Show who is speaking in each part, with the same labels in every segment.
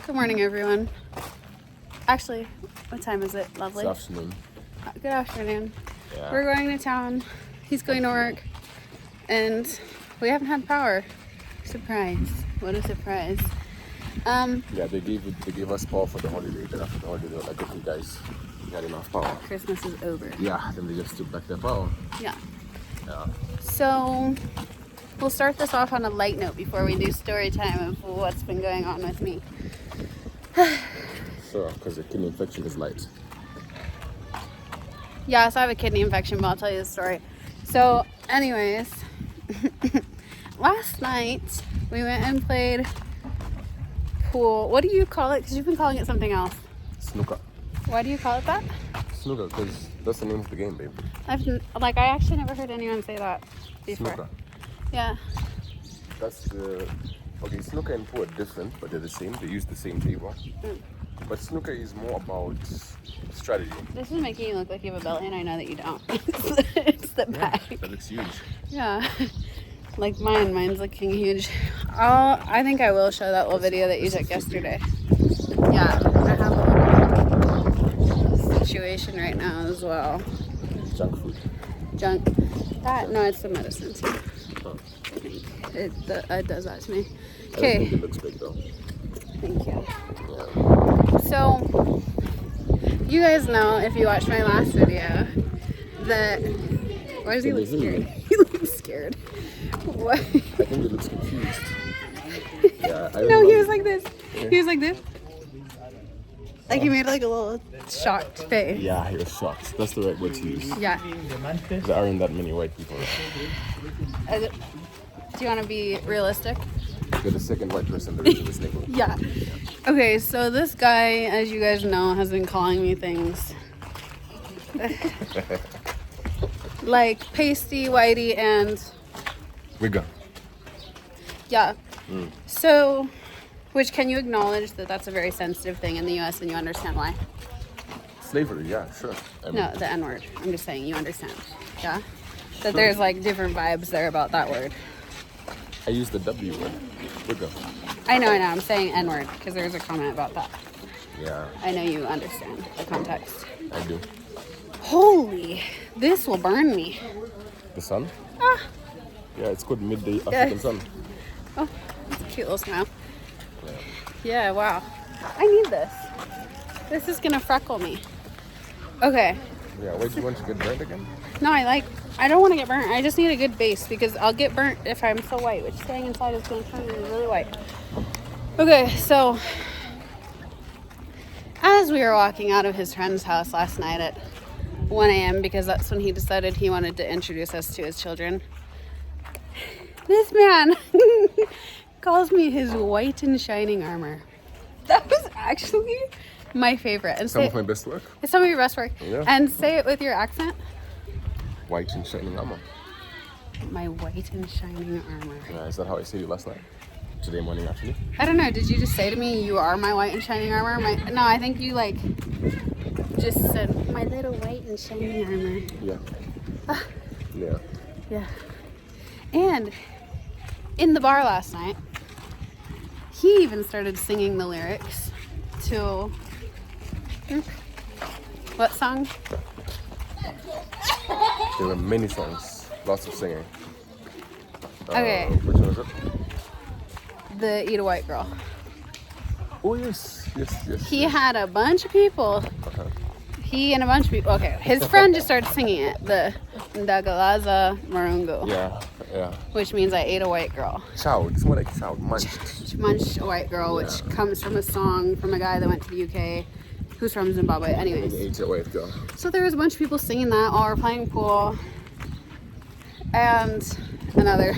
Speaker 1: Good morning, everyone. Actually, what time is it? Lovely.
Speaker 2: It's afternoon.
Speaker 1: Good afternoon.
Speaker 2: Yeah.
Speaker 1: We're going to town. He's going to work. And we haven't had power. Surprise. What a surprise.
Speaker 2: Yeah, they gave us power for the holiday. Then after the holiday, they were like, okay, guys, we had enough power.
Speaker 1: Christmas is over.
Speaker 2: Yeah, then they just took back their power.
Speaker 1: Yeah.
Speaker 2: Yeah.
Speaker 1: So, we'll start this off on a light note before we do story time of what's been going on with me.
Speaker 2: Sure, because the kidney infection is light.
Speaker 1: Yeah, so I have a kidney infection, but I'll tell you the story. So, anyways, last night we went and played pool. What do you call it? Because you've been calling it something else.
Speaker 2: Snooker.
Speaker 1: Why do you call it that?
Speaker 2: Snooker, because that's the name of the game, babe.
Speaker 1: I actually never heard anyone say that before.
Speaker 2: Snooker.
Speaker 1: Yeah.
Speaker 2: That's the... Okay, snooker and pool are different, but they're the same. They use the same table. But snooker is more about strategy.
Speaker 1: This is making you look like you have a belly, and I know that you don't. It's the back.
Speaker 2: That looks huge.
Speaker 1: Yeah. Like mine. Mine's looking huge. I think I will show that little video that you took yesterday. Yeah. I have a little situation right now as well.
Speaker 2: Junk food.
Speaker 1: Junk. No, it's the medicine too.
Speaker 2: Oh.
Speaker 1: It does that to me.
Speaker 2: I
Speaker 1: Okay.
Speaker 2: think it looks big though.
Speaker 1: Thank you.
Speaker 2: Yeah.
Speaker 1: So, you guys know, if you watched my last video, that... Why does he look scared? He looks scared. What?
Speaker 2: I think he looks confused. Yeah,
Speaker 1: No, he was like this. He was like this. Like he made like a little shocked face.
Speaker 2: Yeah, he was shocked. That's the right word to use.
Speaker 1: Yeah.
Speaker 2: There aren't that many white people.
Speaker 1: Do you want to be realistic?
Speaker 2: You're the second white person there is in this neighborhood.
Speaker 1: Yeah. Okay, so this guy, as you guys know, has been calling me things like pasty, whitey, and
Speaker 2: Wigger.
Speaker 1: yeah. So, which can you acknowledge that that's a very sensitive thing in the U.S. and you understand why?
Speaker 2: Slavery, yeah, sure.
Speaker 1: No, the N word. I'm just saying you understand. Yeah. That there's like different vibes there about that word.
Speaker 2: I use the W word. Wigger.
Speaker 1: I know. I'm saying N word because there's a comment about that.
Speaker 2: Yeah,
Speaker 1: I know you understand the context.
Speaker 2: I do.
Speaker 1: Holy, this will burn me.
Speaker 2: The sun?
Speaker 1: Ah.
Speaker 2: Yeah, it's called midday African sun.
Speaker 1: Oh, that's a cute little smile. Yeah, wow. I need this. This is gonna freckle me. Okay.
Speaker 2: Yeah, wait, do you want to get burnt again?
Speaker 1: No, I don't want to get burnt. I just need a good base because I'll get burnt if I'm so white, which staying inside is going to turn me really white. Okay, so as we were walking out of his friend's house last night at 1 a.m. because that's when he decided he wanted to introduce us to his children, this man calls me his white and shining armor. That was actually my favorite. And
Speaker 2: Some of my best work.
Speaker 1: it's some of your best work.
Speaker 2: Yeah.
Speaker 1: And say it with your accent.
Speaker 2: White and shining armor.
Speaker 1: My white and shining armor.
Speaker 2: Yeah, is that how I said it last night? Today morning, actually.
Speaker 1: I don't know. Did you just say to me, "You are my white and shining armor"? No, I think you just said, "My little white and shining armor."
Speaker 2: Yeah. Yeah.
Speaker 1: Yeah. And in the bar last night, he even started singing the lyrics to what song?
Speaker 2: There were many songs, lots of singing.
Speaker 1: Okay.
Speaker 2: Which one was it?
Speaker 1: The Eat a White Girl.
Speaker 2: Oh, yes.
Speaker 1: He had a bunch of people.
Speaker 2: Okay.
Speaker 1: He and a bunch of people. Okay, his friend just started singing it. The Ndagalaza Marungu.
Speaker 2: Yeah.
Speaker 1: Which means I ate a white girl.
Speaker 2: Child. It's more like child. Munched.
Speaker 1: Munched a white girl, which comes from a song from a guy that went to the UK, who's from Zimbabwe. Anyways.
Speaker 2: Ate a white girl.
Speaker 1: So there was a bunch of people singing that while we're playing pool. And another.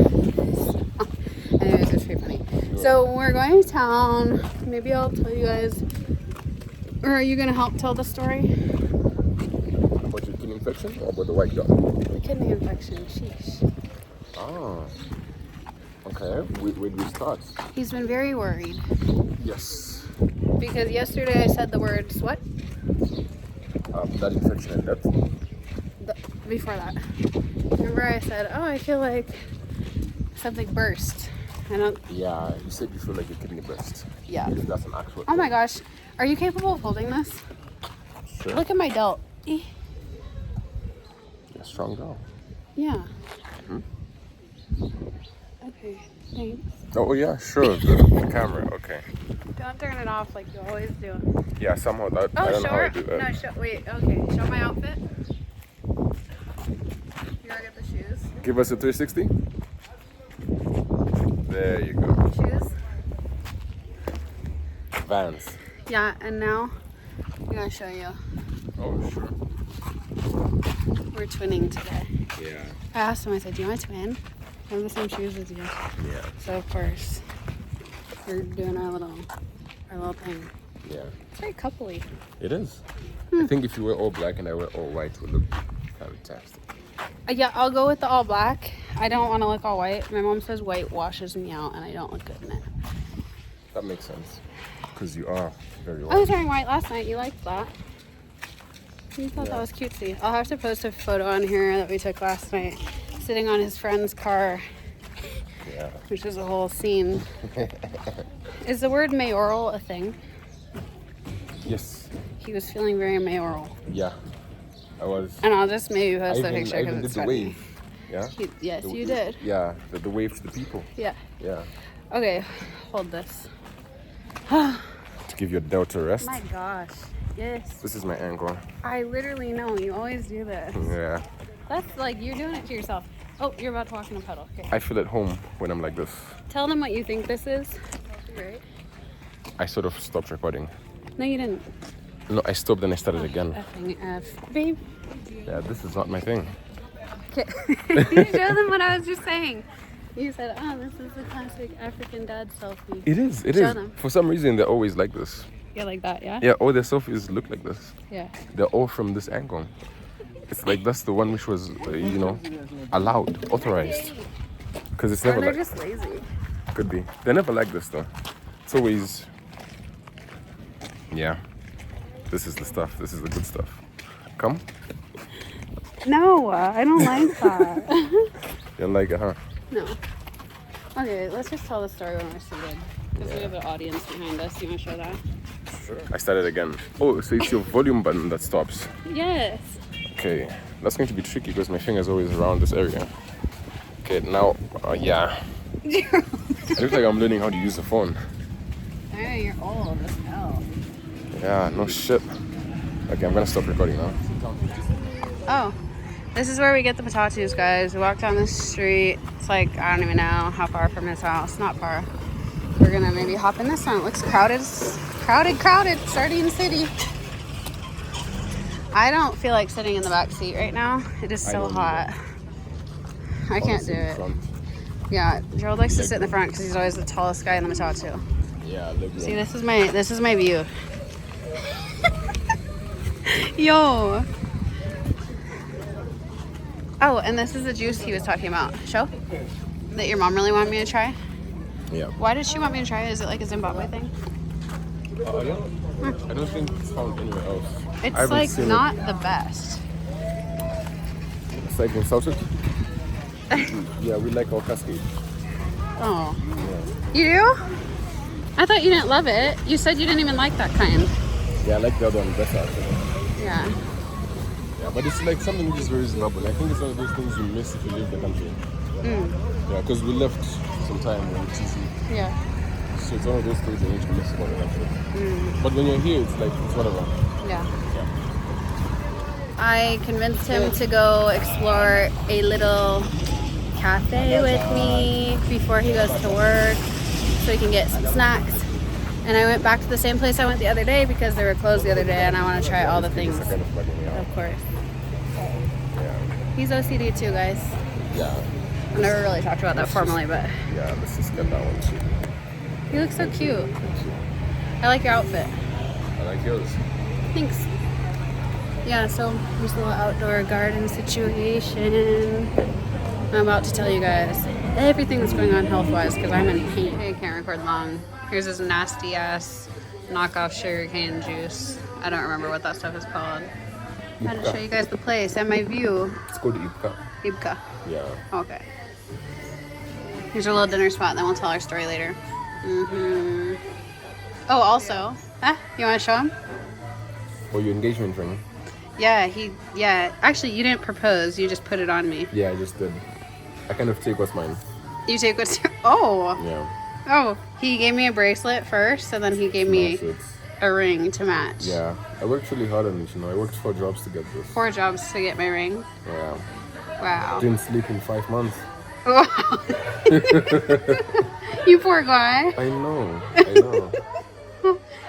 Speaker 1: Anyways, it was pretty funny. So we're going to town. Maybe I'll tell you guys. Or are you going to help tell the story?
Speaker 2: About your kidney infection or about the white girl?
Speaker 1: The kidney infection. Sheesh.
Speaker 2: Ah. Okay. Where do we start?
Speaker 1: He's been very worried.
Speaker 2: Yes.
Speaker 1: Because yesterday I said the words, what?
Speaker 2: That infection and death.
Speaker 1: Before that. Remember I said, oh, I feel like something burst. I don't.
Speaker 2: Yeah, you said you feel like your kidney burst.
Speaker 1: Yeah.
Speaker 2: If that's an actual
Speaker 1: Oh my
Speaker 2: thing.
Speaker 1: gosh. Are you capable of holding this?
Speaker 2: Sure.
Speaker 1: Look at my delt.
Speaker 2: You're a strong girl.
Speaker 1: Yeah. Okay. Thanks.
Speaker 2: Oh yeah, sure. The camera. Okay.
Speaker 1: Don't turn it off like you always do.
Speaker 2: Yeah, somehow that. I
Speaker 1: Oh,
Speaker 2: don't know
Speaker 1: show
Speaker 2: how I
Speaker 1: her.
Speaker 2: do that.
Speaker 1: No, show. Wait. Okay. Show my outfit. You wanna get the shoes?
Speaker 2: Give us a 360. There you go.
Speaker 1: Shoes.
Speaker 2: Vans.
Speaker 1: Yeah. And now I'm gonna show you.
Speaker 2: Oh sure.
Speaker 1: We're twinning today.
Speaker 2: Yeah.
Speaker 1: I asked him. I said, "Do you want to twin? I have the same shoes as you."
Speaker 2: Yeah.
Speaker 1: So of course we're doing our little thing.
Speaker 2: Yeah.
Speaker 1: It's very coupley.
Speaker 2: It is. I think if you wear all black and I wear all white, it would look fantastic.
Speaker 1: Yeah, I'll go with the all black. I don't want to look all white. My mom says white washes me out, and I don't look good in it.
Speaker 2: That makes sense. Because you are very
Speaker 1: I
Speaker 2: white.
Speaker 1: was wearing white last night. You liked that? You thought that was cutesy. I'll have to post a photo on here that we took last night, sitting on his friend's car,
Speaker 2: Yeah.
Speaker 1: which is a whole scene. Is the word mayoral a thing?
Speaker 2: Yes.
Speaker 1: He was feeling very mayoral.
Speaker 2: Yeah. I was.
Speaker 1: And I'll just maybe post a
Speaker 2: I
Speaker 1: picture
Speaker 2: even
Speaker 1: because
Speaker 2: did
Speaker 1: it's
Speaker 2: the
Speaker 1: funny.
Speaker 2: wave. Yeah.
Speaker 1: Yes,
Speaker 2: The-
Speaker 1: you did.
Speaker 2: Yeah. The wave to the people.
Speaker 1: Yeah.
Speaker 2: Yeah.
Speaker 1: Okay, hold this.
Speaker 2: To give your delta rest.
Speaker 1: My gosh. Yes.
Speaker 2: This is my angle.
Speaker 1: I literally know. You always do this.
Speaker 2: Yeah.
Speaker 1: That's like you're doing it to yourself. Oh, you're about to walk in a puddle. Okay.
Speaker 2: I feel at home when I'm like this.
Speaker 1: Tell them what you think this is. Right.
Speaker 2: I sort of stopped recording.
Speaker 1: No, you didn't.
Speaker 2: No, I stopped and I started again.
Speaker 1: Effing F. Babe.
Speaker 2: Yeah, this is not my thing.
Speaker 1: Okay. You show them what I was just saying. You said, oh, this is the classic African dad selfie.
Speaker 2: It is. It
Speaker 1: Show
Speaker 2: is.
Speaker 1: them.
Speaker 2: For some reason, they're always like this.
Speaker 1: Yeah, like that, yeah?
Speaker 2: Yeah, all their selfies look like this.
Speaker 1: Yeah.
Speaker 2: They're all from this angle. It's like that's the one which was, allowed, authorized. Because it's
Speaker 1: Or
Speaker 2: never
Speaker 1: they're
Speaker 2: like.
Speaker 1: just lazy.
Speaker 2: Could be. They're never like this though. It's always. Yeah. This is the stuff. This is the good stuff. Come.
Speaker 1: No, I don't like that.
Speaker 2: You don't like it, huh?
Speaker 1: No. Okay, let's just tell the story when we're seated. Because we have an audience behind us. You want to show that?
Speaker 2: Sure. I started again. Oh, so it's your volume button that stops.
Speaker 1: Yes.
Speaker 2: Okay. That's going to be tricky because my finger's always around this area. Okay, now, yeah. It looks like I'm learning how to use the phone.
Speaker 1: Hey, you're old as hell.
Speaker 2: Yeah, no shit. Okay, I'm gonna stop recording now.
Speaker 1: Oh, this is where we get the potatoes, guys. We walk down the street. It's like, I don't even know how far from his house. Not far. We're gonna maybe hop in this one. It looks crowded. Crowded. Sardine City. I don't feel like sitting in the back seat right now. It is so hot. I can't do it. Yeah, Gerald likes to sit in the front because he's always the tallest guy in the Matatu.
Speaker 2: Yeah,
Speaker 1: See, this is my view. Yo. Oh, and this is the juice he was talking about. Show? That your mom really wanted me to try?
Speaker 2: Yeah.
Speaker 1: Why did she want me to try it? Is it like a Zimbabwe thing?
Speaker 2: Yeah. I don't think it's found anywhere else. I
Speaker 1: It's
Speaker 2: haven't
Speaker 1: like
Speaker 2: seen
Speaker 1: not the best.
Speaker 2: It's like in South Yeah, we like our cascade.
Speaker 1: Oh.
Speaker 2: Yeah.
Speaker 1: You do? I thought you didn't love it. You said you didn't even like that kind.
Speaker 2: Yeah, I like the other one better actually.
Speaker 1: Yeah.
Speaker 2: Yeah, but it's like something which is very reasonable. I think it's one of those things you miss if you leave the country. Yeah, because we left for some time in TC.
Speaker 1: Yeah.
Speaker 2: So it's one of those things you need to miss about the country. But when you're here, it's like, it's whatever.
Speaker 1: Yeah.
Speaker 2: Yeah.
Speaker 1: I convinced him to go explore a little cafe with me before he goes to work so he can get some snacks. And I went back to the same place I went the other day because they were closed the other day and I want to try all the things.
Speaker 2: It's kind of bugging me out.
Speaker 1: Of course.
Speaker 2: Yeah.
Speaker 1: He's OCD too, guys.
Speaker 2: Yeah.
Speaker 1: I've never really talked about that formally, but
Speaker 2: Yeah, let's just get that one too.
Speaker 1: you look so cute. I like your outfit.
Speaker 2: I like yours.
Speaker 1: Thanks. Yeah, so there's a little outdoor garden situation. I'm about to tell you guys everything that's going on health-wise because I'm in pain. I can't record long. Here's this nasty ass knockoff sugarcane juice. I don't remember what that stuff is called. I'm going to show you guys the place and my view.
Speaker 2: It's called Ibka.
Speaker 1: Ibka.
Speaker 2: Yeah.
Speaker 1: Okay. Here's our little dinner spot, and then we'll tell our story later. Mm-hmm. Oh, also, you want to show him?
Speaker 2: Or your engagement ring?
Speaker 1: Yeah. Actually, you didn't propose. You just put it on me.
Speaker 2: Yeah, I just did. I kind of take what's mine.
Speaker 1: You take what's... Oh.
Speaker 2: Yeah.
Speaker 1: Oh, he gave me a bracelet first, and then he gave me a ring to match.
Speaker 2: Yeah. I worked really hard on it, I worked 4 jobs to get this.
Speaker 1: 4 jobs to get my ring?
Speaker 2: Yeah.
Speaker 1: Wow.
Speaker 2: Didn't sleep in 5 months.
Speaker 1: Wow. You poor guy.
Speaker 2: I know.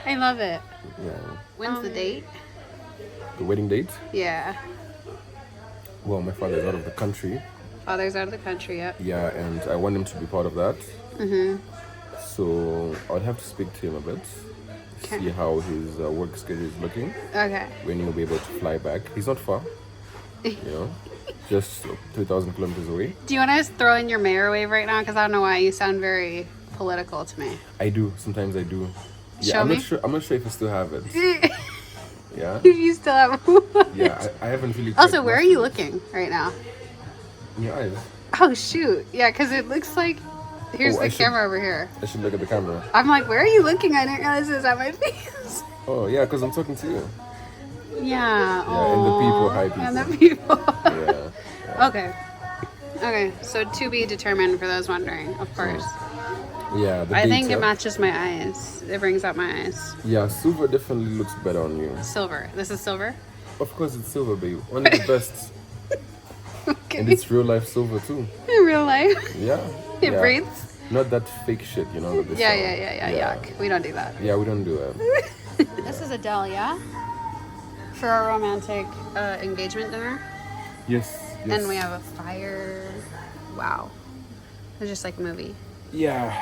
Speaker 1: I love it.
Speaker 2: Yeah.
Speaker 1: When's the date?
Speaker 2: The wedding date?
Speaker 1: Yeah.
Speaker 2: Well, my father's out of the country.
Speaker 1: Father's out of the country, yep.
Speaker 2: Yeah, and I want him to be part of that.
Speaker 1: Mm-hmm.
Speaker 2: So I would have to speak to him a bit, see how his work schedule is looking.
Speaker 1: Okay.
Speaker 2: When he'll be able to fly back. He's not far, just 3,000 kilometers away.
Speaker 1: Do you want to throw in your mayor wave right now? Because I don't know why you sound very political to me.
Speaker 2: I do. Sometimes I do. Yeah,
Speaker 1: Show me.
Speaker 2: I'm not sure if I still have it. Yeah.
Speaker 1: You still have.
Speaker 2: Yeah, I haven't really.
Speaker 1: Also, where are you looking right now?
Speaker 2: In your eyes.
Speaker 1: Oh shoot! Yeah, because it looks like. Here's the camera over here.
Speaker 2: I should look at the camera.
Speaker 1: I'm like, where are you looking? I didn't realize it was at my face.
Speaker 2: Oh yeah, because I'm talking to you.
Speaker 1: Yeah.
Speaker 2: Yeah, and the people, hi people.
Speaker 1: And the people.
Speaker 2: Yeah.
Speaker 1: Okay. So to be determined for those wondering, of course.
Speaker 2: Yeah.
Speaker 1: I think it matches my eyes. It brings out my eyes.
Speaker 2: Yeah, silver definitely looks better on you.
Speaker 1: Silver. This is silver.
Speaker 2: Of course, it's silver, babe. One of the best.
Speaker 1: Okay.
Speaker 2: And it's real life silver too.
Speaker 1: In real life.
Speaker 2: Yeah.
Speaker 1: It breathes.
Speaker 2: Not that fake shit, that they
Speaker 1: Yeah.
Speaker 2: sell.
Speaker 1: Yuck. We don't do that.
Speaker 2: Yeah, we don't do that.
Speaker 1: This is a dahlia for our romantic engagement dinner.
Speaker 2: Yes.
Speaker 1: And we have a fire. Wow. It's just like a movie.
Speaker 2: Yeah.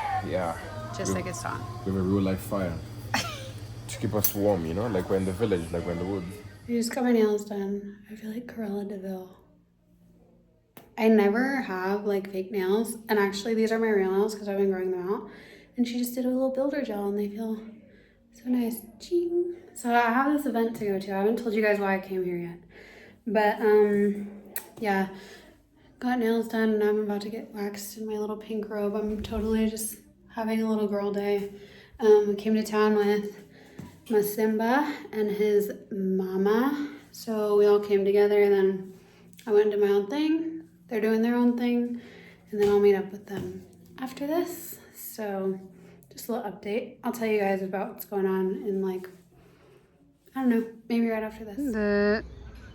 Speaker 1: Just like it's on.
Speaker 2: We have a real life fire. To keep us warm, like we're in the village, like we're in the woods.
Speaker 1: I just got my nails done. I feel like Cruella DeVille. I never have like fake nails, and actually these are my real nails because I've been growing them out. And she just did a little builder gel, and they feel so nice. Ching. So I have this event to go to. I haven't told you guys why I came here yet, but yeah, got nails done, and I'm about to get waxed in my little pink robe. I'm totally just having a little girl day. We came to town with Masimba and his mama, so we all came together, and then I went and did my own thing. They're doing their own thing, and then I'll meet up with them after this. So just a little update. I'll tell you guys about what's going on in I don't know, maybe right after this. The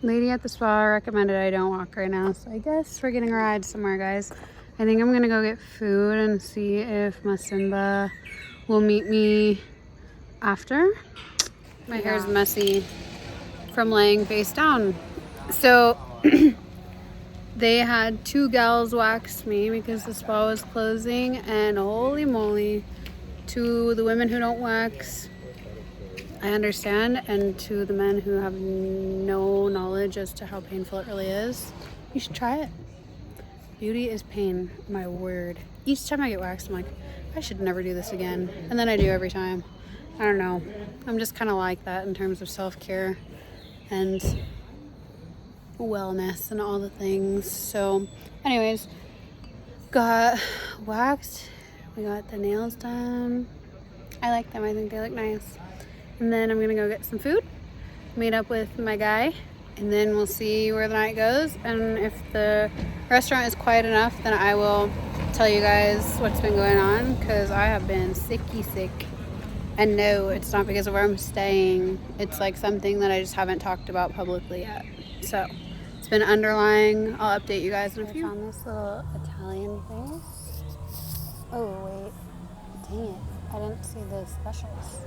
Speaker 1: lady at the spa recommended I don't walk right now, so I guess we're getting a ride somewhere, guys. I think I'm gonna go get food and see if Masimba will meet me after. My hair's messy from laying face down. So they had 2 gals wax me because the spa was closing, and holy moly, to the women who don't wax, I understand, and to the men who have no knowledge as to how painful it really is, you should try it. Beauty is pain, my word. Each time I get waxed, I'm like, I should never do this again, and then I do every time. I don't know. I'm just kind of like that in terms of self-care and wellness and all the things. So anyways, got waxed, we got the nails done. I like them. I think they look nice. And then I'm gonna go get some food, meet up with my guy, and then we'll see where the night goes. And if the restaurant is quiet enough, then I will tell you guys what's been going on, because I have been sicky sick. And no, it's not because of where I'm staying. It's like something that I just haven't talked about publicly yet. So it's been underlying. I'll update you guys in a few. I found this little Italian thing. Oh wait, dang it. I didn't see the specials.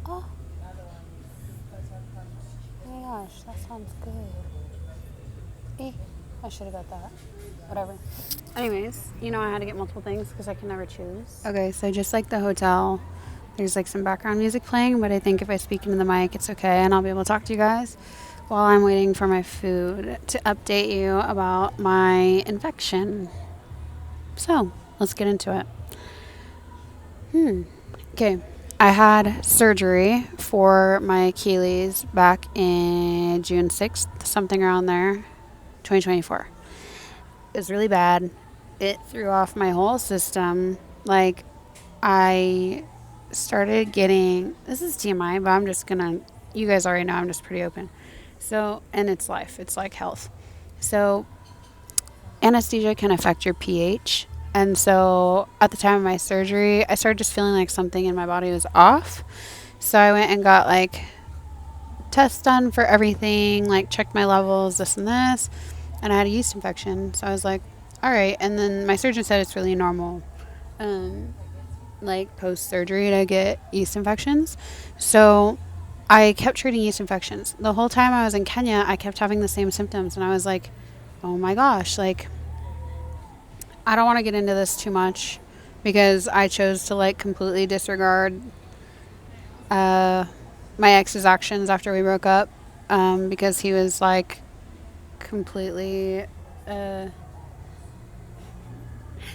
Speaker 1: Oh my gosh, that sounds good. I should have got that. Whatever. Anyways, I had to get multiple things because I can never choose. Okay, so just like the hotel, there's like some background music playing, but I think if I speak into the mic, it's okay, and I'll be able to talk to you guys while I'm waiting for my food to update you about my infection. So, let's get into it. Okay, I had surgery for my Achilles back in June 6th, something around there, 2024. It was really bad. It threw off my whole system. Like, I started getting, this is TMI, but I'm just gonna, you guys already know I'm just pretty open. So, and it's life, it's like health. So, anesthesia can affect your pH. And so, at the time of my surgery, I started just feeling like something in my body was off. So, I went and got like tests done for everything, like checked my levels, this and this, and I had a yeast infection. So, I was like, all right. And then my surgeon said it's really normal. Like post surgery to get yeast infections. So I kept treating yeast infections. The whole time I was in Kenya, I kept having the same symptoms. And I was like, oh my gosh, like, I don't want to get into this too much because I chose to like completely disregard my ex's actions after we broke up because he was like completely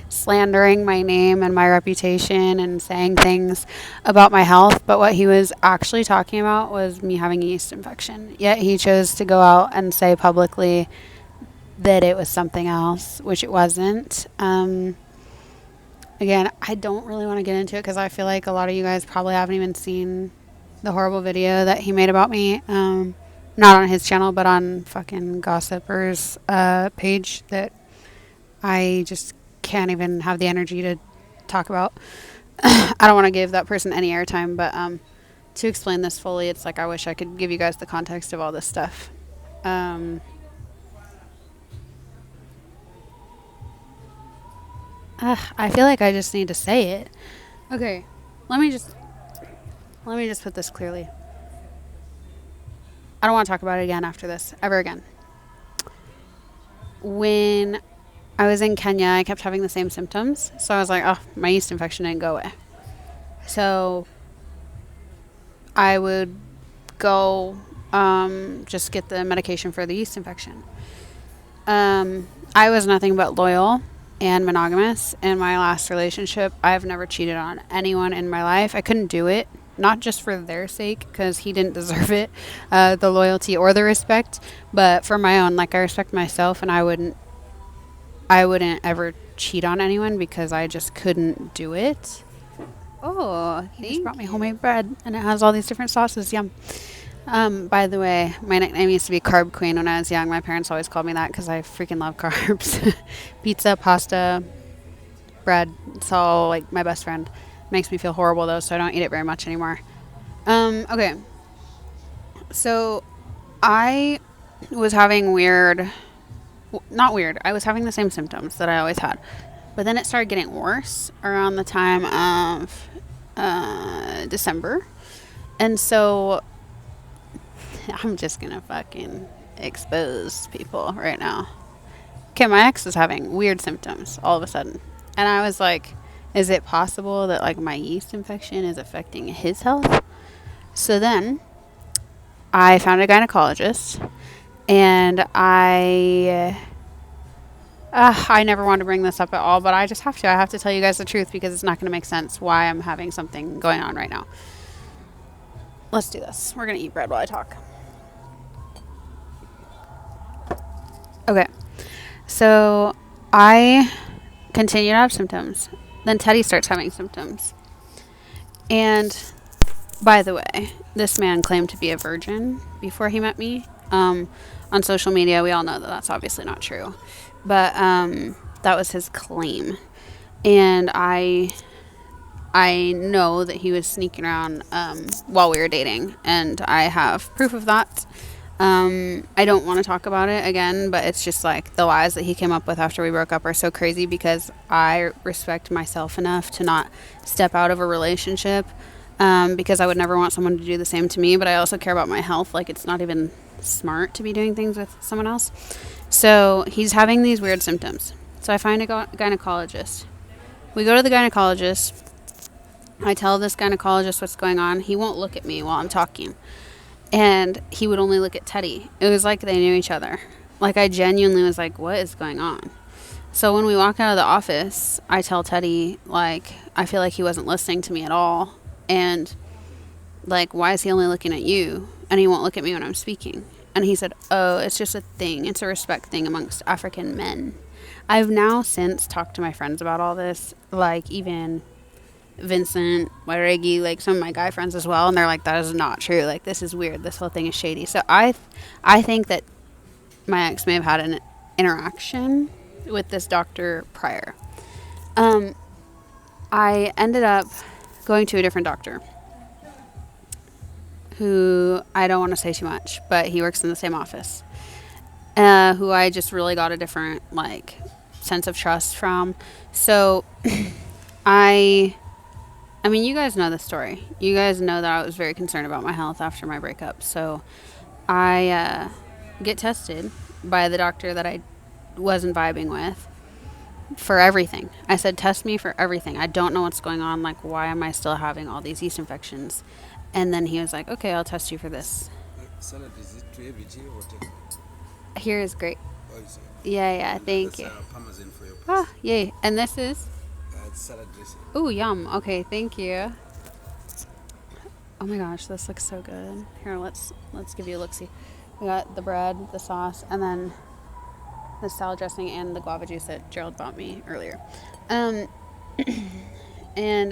Speaker 1: slandering my name and my reputation and saying things about my health, but what he was actually talking about was me having a yeast infection. Yet he chose to go out and say publicly that it was something else, which it wasn't. Again, I don't really want to get into it because I feel like a lot of you guys probably haven't even seen the horrible video that he made about me. Not on his channel, but on fucking Gossiper's page that I just can't even have the energy to talk about. I don't want to give that person any airtime, but to explain this fully, it's like I wish I could give you guys the context of all this stuff. I feel like I just need to say it. Okay, let me just put this clearly. I don't want to talk about it again after this, ever again. When I was in Kenya, I kept having the same symptoms. So I was like, oh, my yeast infection didn't go away. So I would go just get the medication for the yeast infection. I was nothing but loyal and monogamous in my last relationship. I've never cheated on anyone in my life. I couldn't do it, not just for their sake, because he didn't deserve it, the loyalty or the respect, but for my own. Like, I respect myself, and I wouldn't ever cheat on anyone because I just couldn't do it. Oh, he just brought me homemade bread, and it has all these different sauces. Yum. By the way, my nickname used to be Carb Queen when I was young. My parents always called me that because I freaking love carbs. Pizza, pasta, bread. It's all like my best friend. Makes me feel horrible though, so I don't eat it very much anymore. Okay. So I was having I was having the same symptoms that I always had. But then it started getting worse around the time of December. And so I'm just going to fucking expose people right now. Okay, my ex is having weird symptoms all of a sudden. And I was like, is it possible that like my yeast infection is affecting his health? So then I found a gynecologist, and I never wanted to bring this up at all, but I just have to. I have to tell you guys the truth because it's not going to make sense why I'm having something going on right now. Let's do this. We're going to eat bread while I talk. Okay. So I continue to have symptoms. Then Teddy starts having symptoms. And by the way, this man claimed to be a virgin before he met me. On social media, we all know that that's obviously not true. But that was his claim. And I know that he was sneaking around while we were dating. And I have proof of that. I don't want to talk about it again, but it's just like the lies that he came up with after we broke up are so crazy because I respect myself enough to not step out of a relationship because I would never want someone to do the same to me, but I also care about my health. Like, it's not even smart to be doing things with someone else. So he's having these weird symptoms. So I find a gynecologist. We go to the gynecologist. I tell this gynecologist what's going on. He won't look at me while I'm talking. And he would only look at Teddy. It was like they knew each other. Like, I genuinely was like, what is going on? So when we walk out of the office, I tell Teddy, like, I feel like he wasn't listening to me at all. And, like, why is he only looking at you? And he won't look at me when I'm speaking. And he said, oh, it's just a thing. It's a respect thing amongst African men. I've now since talked to my friends about all this, like even Vincent, Wairegi, like some of my guy friends as well, and they're like, that is not true. Like, this is weird. This whole thing is shady. So I think that my ex may have had an interaction with this doctor prior. I ended up going to a different doctor who I don't want to say too much, but he works in the same office, who I just really got a different, like, sense of trust from. So I mean, you guys know the story. You guys know that I was very concerned about my health after my breakup. So I get tested by the doctor that I wasn't vibing with for everything. I said, test me for everything. I don't know what's going on. Like, why am I still having all these yeast infections? And then he was like, okay, I'll test you for this.
Speaker 3: Salad, is it to every day or take?
Speaker 1: Here is great.
Speaker 3: Oh, is it?
Speaker 1: Yeah, thank you.
Speaker 3: Parmesan for your
Speaker 1: Ah, yay. And this is?
Speaker 3: it's salad dressing.
Speaker 1: Ooh, yum. Okay, thank you. Oh my gosh, this looks so good. Here, let's give you a look-see. We got the bread, the sauce, and then the salad dressing and the guava juice that Gerald bought me earlier. And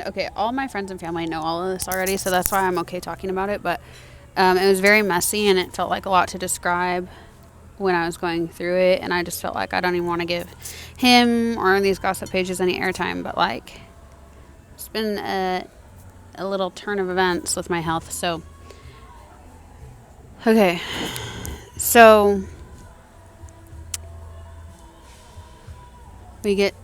Speaker 1: okay, all my friends and family know all of this already, so that's why I'm okay talking about it. But it was very messy, and it felt like a lot to describe when I was going through it, and I just felt like I don't even want to give him or these gossip pages any airtime. But like, it's been a little turn of events with my health. So okay, so we get,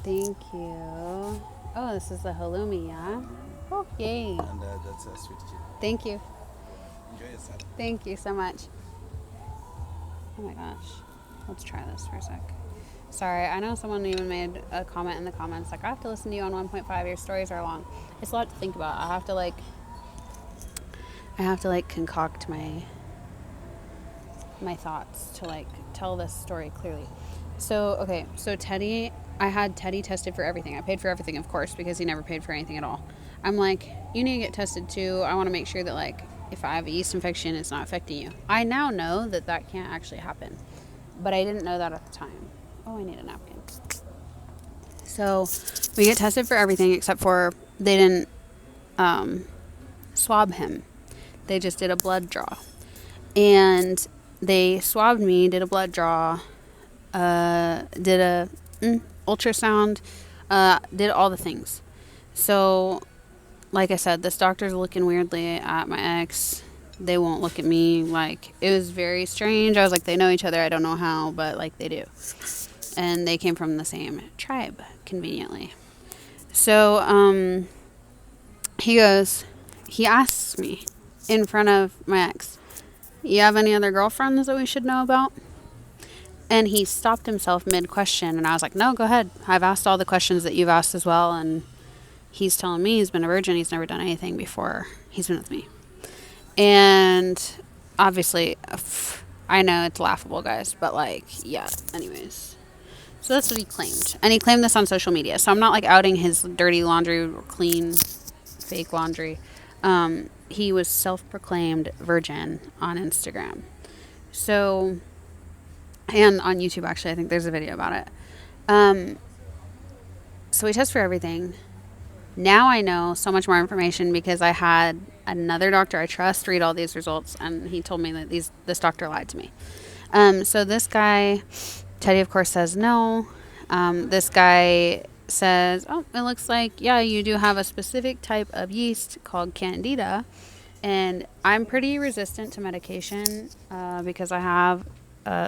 Speaker 1: thank you. Oh, this is the halloumi, yeah? Oh, yay.
Speaker 3: And that's a sweet chili.
Speaker 1: Thank you.
Speaker 3: Enjoy your salad.
Speaker 1: Thank you so much. Oh my gosh. Let's try this for a sec. Sorry, I know someone even made a comment in the comments like, I have to listen to you on 1.5. Your stories are long. It's a lot to think about. I have to like concoct my thoughts to like tell this story clearly. So, okay. So Teddy, I had Teddy tested for everything. I paid for everything, of course, because he never paid for anything at all. I'm like, you need to get tested too. I want to make sure that like if I have a yeast infection, it's not affecting you. I now know that that can't actually happen, but I didn't know that at the time. Oh, I need a napkin. So we get tested for everything except for they didn't swab him. They just did a blood draw. And they swabbed me, did a blood draw, did a ultrasound, did all the things. So, like I said, this doctor's looking weirdly at my ex. They won't look at me. Like, it was very strange. I was like, they know each other. I don't know how, but like they do. And they came from the same tribe, conveniently. So, he asks me in front of my ex, you have any other girlfriends that we should know about? And he stopped himself mid-question, and I was like, no, go ahead. I've asked all the questions that you've asked as well, and he's telling me he's been a virgin. He's never done anything before he's been with me. And obviously, I know it's laughable, guys, but like, yeah, anyways. So that's what he claimed. And he claimed this on social media. So I'm not like outing his dirty laundry or clean fake laundry. He was self-proclaimed virgin on Instagram. So, and on YouTube, actually, I think there's a video about it. So we test for everything. Now I know so much more information because I had another doctor I trust read all these results, and he told me that this doctor lied to me. So this guy, Teddy, of course, says no. This guy says, oh, it looks like, yeah, you do have a specific type of yeast called Candida, and I'm pretty resistant to medication because I have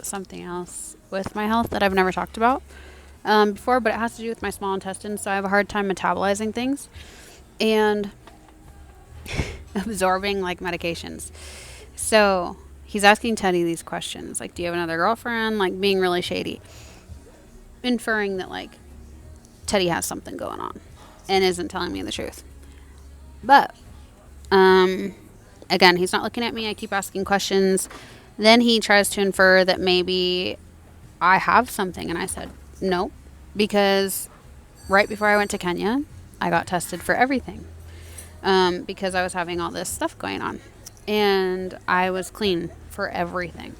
Speaker 1: something else with my health that I've never talked about before, but it has to do with my small intestine, so I have a hard time metabolizing things and absorbing like medications. So he's asking Teddy these questions, like, do you have another girlfriend? Like, being really shady, inferring that like Teddy has something going on and isn't telling me the truth. But again, he's not looking at me. I keep asking questions. Then he tries to infer that maybe I have something, and I said no, because right before I went to Kenya, I got tested for everything because I was having all this stuff going on, and I was clean for everything.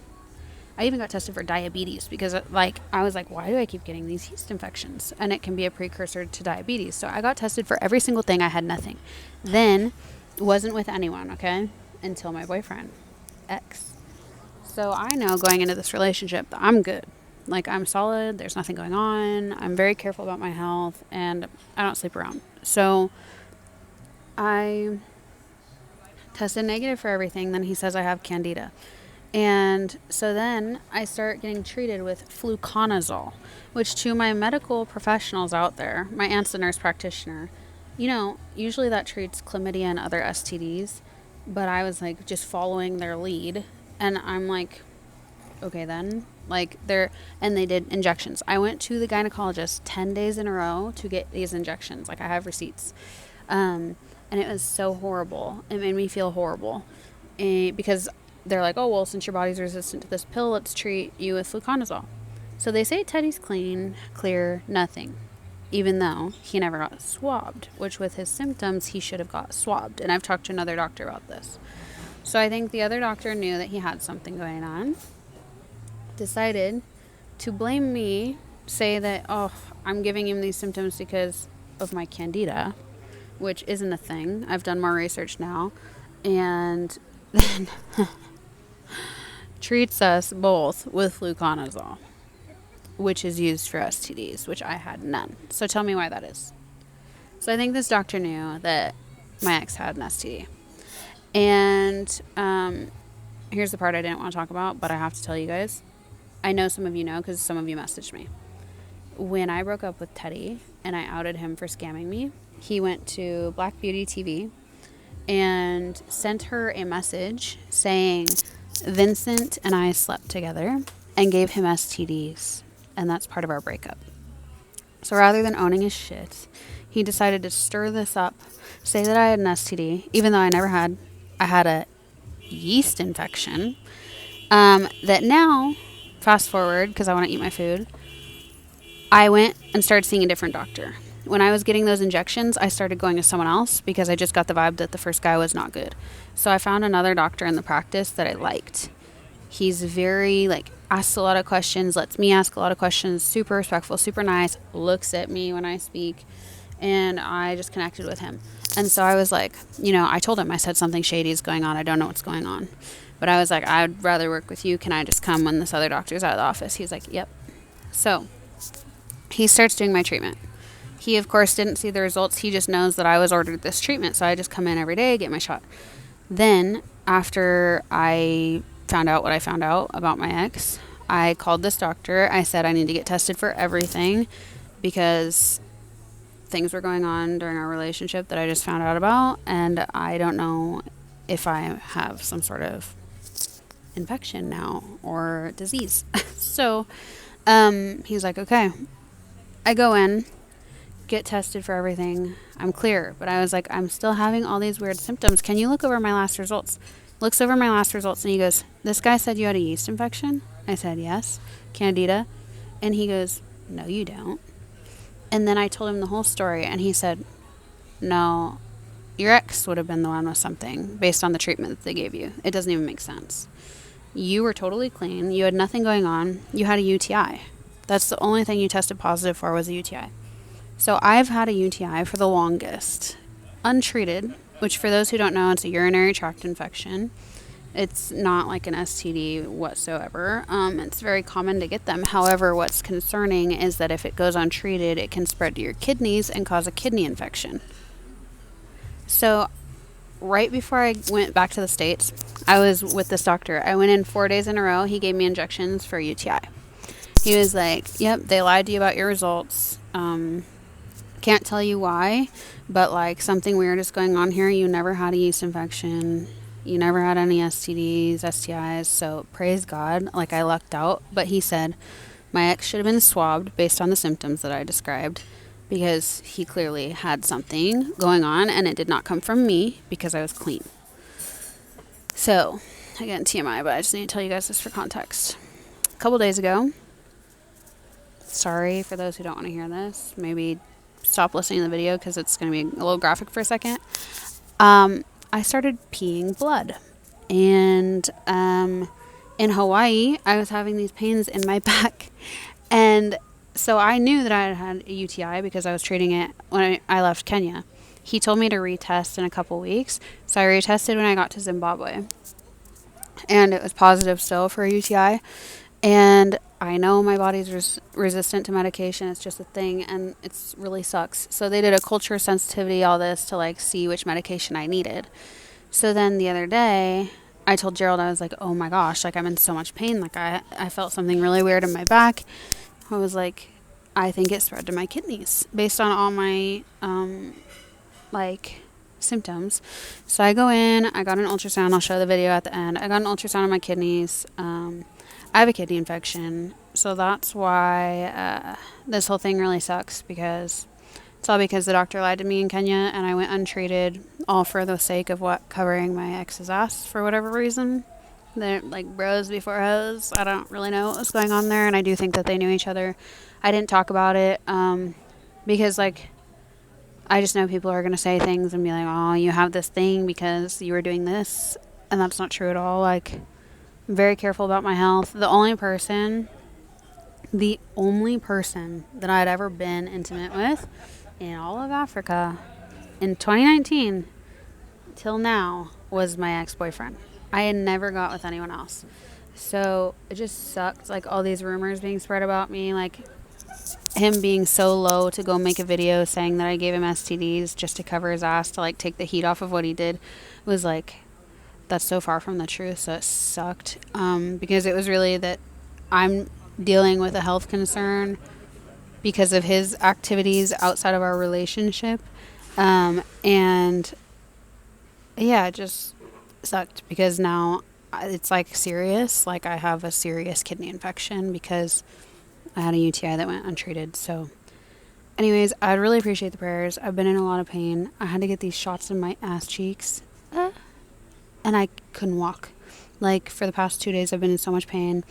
Speaker 1: I even got tested for diabetes because like I was like, why do I keep getting these yeast infections? And it can be a precursor to diabetes. So I got tested for every single thing. I had nothing. Then wasn't with anyone, okay? Until my boyfriend, ex. So I know going into this relationship that I'm good. Like I'm solid. There's nothing going on. I'm very careful about my health and I don't sleep around. So I tested negative for everything. Then he says I have candida. And so then I start getting treated with fluconazole, which to my medical professionals out there, my aunt's a nurse practitioner, you know, usually that treats chlamydia and other STDs, but I was like just following their lead. And I'm like, okay then, like and they did injections. I went to the gynecologist 10 days in a row to get these injections. Like I have receipts. And it was so horrible. It made me feel horrible because they're like, oh, well, since your body's resistant to this pill, let's treat you with fluconazole. So they say Teddy's clean, clear, nothing, even though he never got swabbed, which with his symptoms, he should have got swabbed. And I've talked to another doctor about this. So I think the other doctor knew that he had something going on, decided to blame me, say that, oh, I'm giving him these symptoms because of my candida, which isn't a thing. I've done more research now. And then treats us both with fluconazole, which is used for STDs, which I had none. So tell me why that is. So I think this doctor knew that my ex had an STD. And here's the part I didn't want to talk about, but I have to tell you guys. I know some of you know because some of you messaged me. When I broke up with Teddy and I outed him for scamming me, he went to Black Beauty TV and sent her a message saying Vincent and I slept together and gave him STDs, and that's part of our breakup. So rather than owning his shit, he decided to stir this up, say that I had an STD, even though I never had. I had a yeast infection. That now, fast forward, because I want to eat my food, I went and started seeing a different doctor. When I was getting those injections, I started going to someone else because I just got the vibe that the first guy was not good. So I found another doctor in the practice that I liked. He's very, asks a lot of questions, lets me ask a lot of questions, super respectful, super nice, looks at me when I speak, and I just connected with him. And so I was like, I told him, I said something shady is going on. I don't know what's going on. But I was like, I'd rather work with you. Can I just come when this other doctor's out of the office? He's like, yep. So he starts doing my treatment. He, of course, didn't see the results. He just knows that I was ordered this treatment. So I just come in every day, get my shot. Then, after I found out what I found out about my ex, I called this doctor. I said I need to get tested for everything because things were going on during our relationship that I just found out about. And I don't know if I have some sort of infection now or disease. So he's like, okay. I go in, get tested for everything. I'm clear. But I was like, I'm still having all these weird symptoms. Can you look over my last results? Looks over my last results and he goes, this guy said you had a yeast infection? I said, yes. Candida? And he goes, no, you don't. And then I told him the whole story and he said, no, your ex would have been the one with something based on the treatment that they gave you. It doesn't even make sense. You were totally clean. You had nothing going on. You had a UTI. That's the only thing you tested positive for was a UTI. So I've had a UTI for the longest, untreated, which for those who don't know, it's a urinary tract infection. It's not like an STD whatsoever. It's very common to get them. However, what's concerning is that if it goes untreated, it can spread to your kidneys and cause a kidney infection. So right before I went back to the States, I was with this doctor. I went in 4 days in a row. He gave me injections for UTI. He was like, yep, they lied to you about your results. Can't tell you why, but something weird is going on here. You never had a yeast infection. You never had any STDs, STIs. So praise God. I lucked out. But he said my ex should have been swabbed based on the symptoms that I described because he clearly had something going on and it did not come from me because I was clean. So, again, TMI, but I just need to tell you guys this for context. A couple days ago, sorry for those who don't want to hear this. Maybe stop listening to the video because it's going to be a little graphic for a second. I started peeing blood. And in Hawaii, I was having these pains in my back. And so I knew that I had a UTI because I was treating it when I left Kenya. He told me to retest in a couple weeks. So I retested when I got to Zimbabwe. And it was positive still for a UTI. And I know my body's resistant to medication. It's just a thing, and it's really sucks. So they did a culture sensitivity, all this, to like see which medication I needed. So then the other day, I told Gerald, I was like, oh my gosh, like I'm in so much pain. Like I felt something really weird in my back. I was like, I think it spread to my kidneys based on all my like symptoms. So I go in, I got an ultrasound. I'll show the video at the end. I got an ultrasound of my kidneys. I have a kidney infection, so that's why this whole thing really sucks, because it's all because the doctor lied to me in Kenya and I went untreated, all for the sake of what, covering my ex's ass for whatever reason. They're like bros before hoes. I don't really know what was going on there, and I do think that they knew each other. I didn't talk about it because like I just know people are going to say things and be like, oh, you have this thing because you were doing this, and that's not true at all. Like, I'm very careful about my health. The only person that I'd ever been intimate with in all of Africa in 2019 till now was my ex-boyfriend. I had never got with anyone else. So it just sucked, like all these rumors being spread about me, like him being so low to go make a video saying that I gave him STDs just to cover his ass, to like take the heat off of what he did, was like, that's so far from the truth. So it sucked because it was really that I'm dealing with a health concern because of his activities outside of our relationship. And yeah, it just sucked because now it's like serious. Like I have a serious kidney infection because I had a UTI that went untreated. So anyways, I'd really appreciate the prayers. I've been in a lot of pain. I had to get these shots in my ass cheeks. And I couldn't walk. Like for the past 2 days, I've been in so much pain.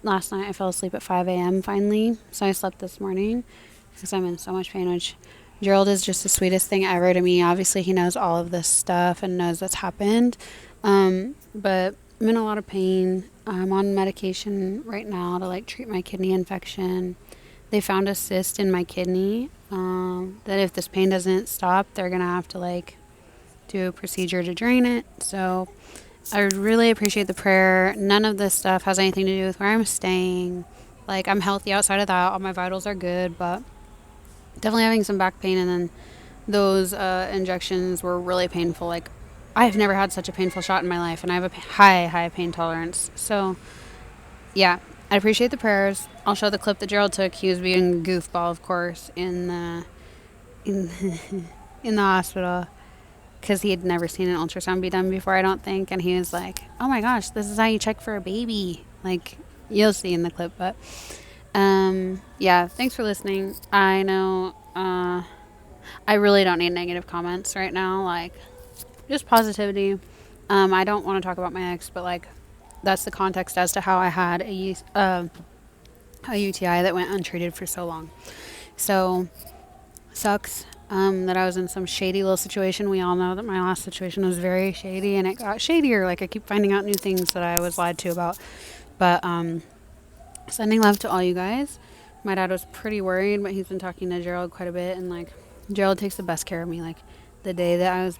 Speaker 1: Last night I fell asleep at 5 a.m. finally. So I slept this morning because I'm in so much pain, which Gerald is just the sweetest thing ever to me. Obviously, he knows all of this stuff and knows what's happened. But I'm in a lot of pain. I'm on medication right now to like treat my kidney infection. They found a cyst in my kidney that if this pain doesn't stop, they're going to have to like do a procedure to drain it. So I really appreciate the prayer. None of this stuff has anything to do with where I'm staying. Like I'm healthy outside of that. All my vitals are good, but definitely having some back pain. And then those injections were really painful. Like I've never had such a painful shot in my life, and I have a high pain tolerance. So yeah, I appreciate the prayers. I'll show the clip that Gerald took. He was being a goofball, of course, in the in the hospital, because he had never seen an ultrasound be done before, I don't think. And he was like, oh my gosh, this is how you check for a baby. Like, you'll see in the clip. But, yeah, thanks for listening. I know I really don't need negative comments right now. Like, just positivity. I don't want to talk about my ex, but, like, that's the context as to how I had a UTI that went untreated for so long. So, sucks. That I was in some shady little situation. We all know that my last situation was very shady, and it got shadier. Like I keep finding out new things that I was lied to about. But sending love to all you guys. My dad was pretty worried, but he's been talking to Gerald quite a bit, and like Gerald takes the best care of me. Like the day that I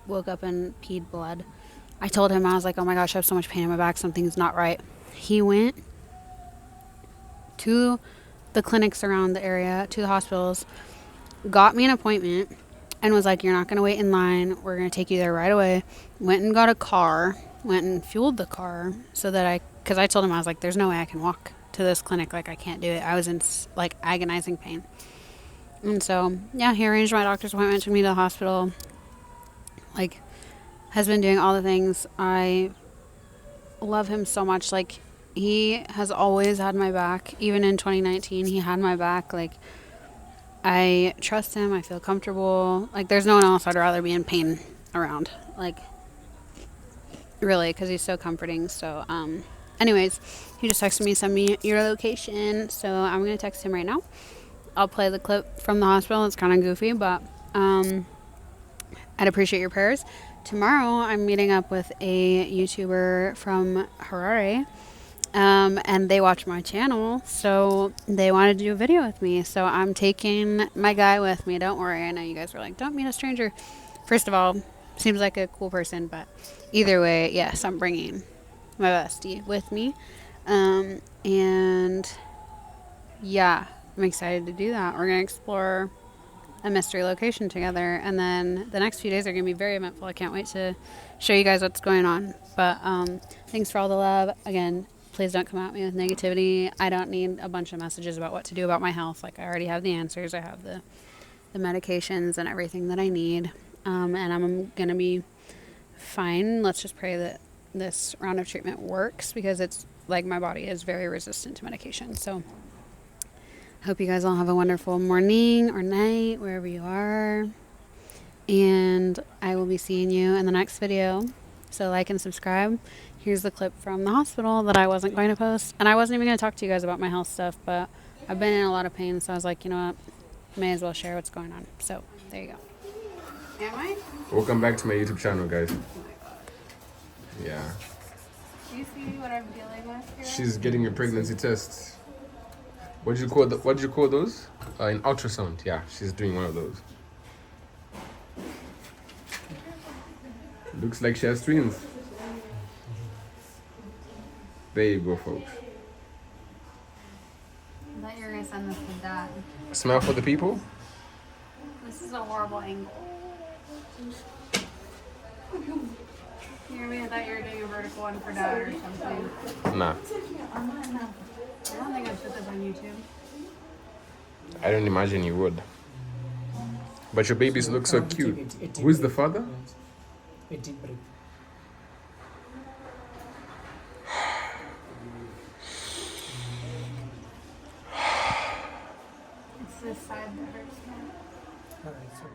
Speaker 1: woke up and peed blood, I told him, I was like, oh my gosh, I have so much pain in my back, something's not right. He went to the clinics around the area, to the hospitals, got me an appointment, and was like, you're not going to wait in line, we're going to take you there right away. Went and got a car, went and fueled the car so that because I told him, I was like, there's no way I can walk to this clinic, like I can't do it. I was in like agonizing pain. And so yeah, he arranged my doctor's appointment, took me to the hospital, like has been doing all the things. I love him so much. Like he has always had my back. Even in 2019 he had my back. Like I trust him. I feel comfortable. Like, there's no one else I'd rather be in pain around. Like, really, because he's so comforting. So, anyways, he just texted me, send me your location. So, I'm going to text him right now. I'll play the clip from the hospital. It's kind of goofy, but I'd appreciate your prayers. Tomorrow, I'm meeting up with a YouTuber from Harare, and they watch my channel, so they wanted to do a video with me. So I'm taking my guy with me. Don't worry. I know you guys were like, don't meet a stranger. First of all, seems like a cool person, but either way, yes, I'm bringing my bestie with me. And yeah, I'm excited to do that. We're going to explore a mystery location together, and then the next few days are going to be very eventful. I can't wait to show you guys what's going on. But thanks for all the love. Again, please don't come at me with negativity. I don't need a bunch of messages about what to do about my health. Like, I already have the answers. I have the medications and everything that I need, and I'm going to be fine. Let's just pray that this round of treatment works, because it's like my body is very resistant to medication. So hope you guys all have a wonderful morning or night, wherever you are. And I will be seeing you in the next video. So like and subscribe. Here's the clip from the hospital that I wasn't going to post. And I wasn't even going to talk to you guys about my health stuff, but I've been in a lot of pain. So I was like, you know what? May as well share what's going on. So there you go. Am I?
Speaker 2: Welcome back to my YouTube channel, guys.
Speaker 1: Oh my God.
Speaker 2: Yeah.
Speaker 1: Do you see what I'm dealing with here?
Speaker 2: She's getting a pregnancy test. What did you call those? An ultrasound. Yeah, she's doing one of those. Looks like she has twins. There you go, folks.
Speaker 1: I thought you were going to send this to Dad.
Speaker 2: Smile for the people.
Speaker 1: This is a horrible angle. You hear me? I thought you were doing a vertical one for Dad or something.
Speaker 2: Nah,
Speaker 1: I don't think I'd put this on YouTube.
Speaker 2: I don't imagine you would. But your babies look so cute. Who's the father?
Speaker 4: A deep breath.
Speaker 1: It's this side that hurts more.
Speaker 4: Alright, so